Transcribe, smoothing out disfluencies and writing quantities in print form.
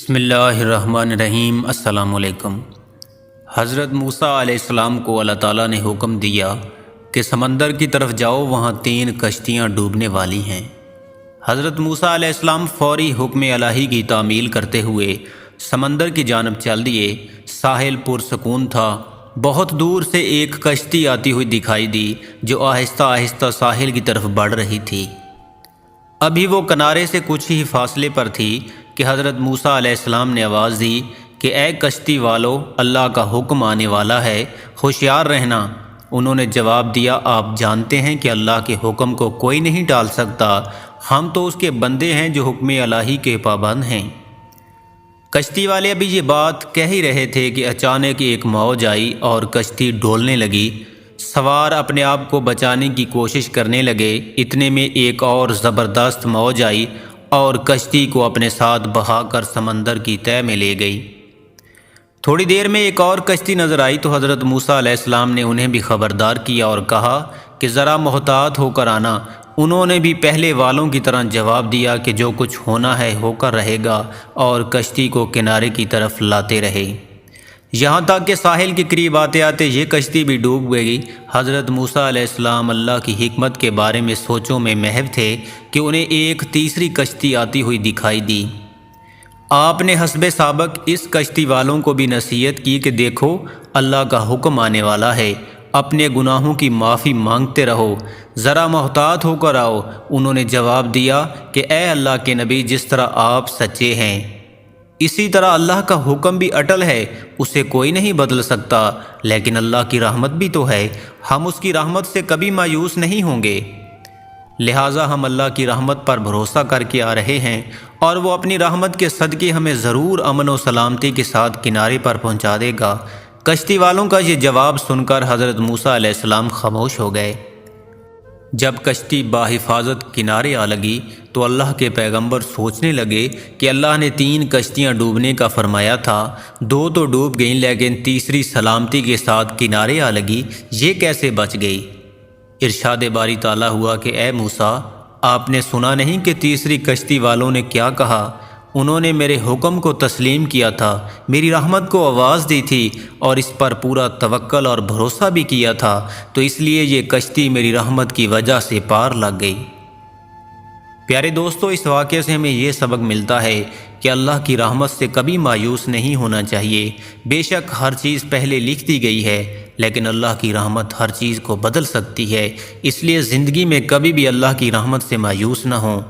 بسم اللہ الرحمن الرحیم۔ السلام علیکم۔ حضرت موسیٰ علیہ السلام کو اللہ تعالیٰ نے حکم دیا کہ سمندر کی طرف جاؤ، وہاں 3 کشتیاں ڈوبنے والی ہیں۔ حضرت موسیٰ علیہ السلام فوری حکم الہی کی تعمیل کرتے ہوئے سمندر کی جانب چل دیے۔ ساحل پرسکون تھا۔ بہت دور سے ایک کشتی آتی ہوئی دکھائی دی جو آہستہ آہستہ ساحل کی طرف بڑھ رہی تھی۔ ابھی وہ کنارے سے کچھ ہی فاصلے پر تھی کہ حضرت موسیٰ علیہ السلام نے آواز دی کہ اے کشتی والو، اللہ کا حکم آنے والا ہے، ہوشیار رہنا۔ انہوں نے جواب دیا، آپ جانتے ہیں کہ اللہ کے حکم کو کوئی نہیں ٹال سکتا، ہم تو اس کے بندے ہیں جو حکم الہی کے پابند ہیں۔ کشتی والے ابھی یہ بات کہہ ہی رہے تھے کہ اچانک ایک موج آئی اور کشتی ڈولنے لگی۔ سوار اپنے آپ کو بچانے کی کوشش کرنے لگے۔ اتنے میں ایک اور زبردست موج آئی اور کشتی کو اپنے ساتھ بہا کر سمندر کی تہہ میں لے گئی۔ تھوڑی دیر میں ایک اور کشتی نظر آئی تو حضرت موسیٰ علیہ السلام نے انہیں بھی خبردار کیا اور کہا کہ ذرا محتاط ہو کر آنا۔ انہوں نے بھی پہلے والوں کی طرح جواب دیا کہ جو کچھ ہونا ہے ہو کر رہے گا، اور کشتی کو کنارے کی طرف لاتے رہے۔ یہاں تک کہ ساحل کے قریب آتے آتے یہ کشتی بھی ڈوب گئی۔ حضرت موسیٰ علیہ السلام اللہ کی حکمت کے بارے میں سوچوں میں محو تھے کہ انہیں ایک تیسری کشتی آتی ہوئی دکھائی دی۔ آپ نے حسب سابق اس کشتی والوں کو بھی نصیحت کی کہ دیکھو، اللہ کا حکم آنے والا ہے، اپنے گناہوں کی معافی مانگتے رہو، ذرا محتاط ہو کر آؤ۔ انہوں نے جواب دیا کہ اے اللہ کے نبی، جس طرح آپ سچے ہیں اسی طرح اللہ کا حکم بھی اٹل ہے، اسے کوئی نہیں بدل سکتا، لیکن اللہ کی رحمت بھی تو ہے، ہم اس کی رحمت سے کبھی مایوس نہیں ہوں گے۔ لہٰذا ہم اللہ کی رحمت پر بھروسہ کر کے آ رہے ہیں، اور وہ اپنی رحمت کے صدقے ہمیں ضرور امن و سلامتی کے ساتھ کنارے پر پہنچا دے گا۔ کشتی والوں کا یہ جواب سن کر حضرت موسیٰ علیہ السلام خاموش ہو گئے۔ جب کشتی باحفاظت کنارے آ لگی تو اللہ کے پیغمبر سوچنے لگے کہ اللہ نے 3 کشتیاں ڈوبنے کا فرمایا تھا، 2 تو ڈوب گئیں لیکن تیسری سلامتی کے ساتھ کنارے آ لگی، یہ کیسے بچ گئی؟ ارشاد باری تعالیٰ ہوا کہ اے موسیٰ، آپ نے سنا نہیں کہ تیسری کشتی والوں نے کیا کہا؟ انہوں نے میرے حکم کو تسلیم کیا تھا، میری رحمت کو آواز دی تھی اور اس پر پورا توکل اور بھروسہ بھی کیا تھا، تو اس لیے یہ کشتی میری رحمت کی وجہ سے پار لگ گئی۔ پیارے دوستو، اس واقعے سے ہمیں یہ سبق ملتا ہے کہ اللہ کی رحمت سے کبھی مایوس نہیں ہونا چاہیے۔ بے شک ہر چیز پہلے لکھ دی گئی ہے، لیکن اللہ کی رحمت ہر چیز کو بدل سکتی ہے، اس لیے زندگی میں کبھی بھی اللہ کی رحمت سے مایوس نہ ہوں۔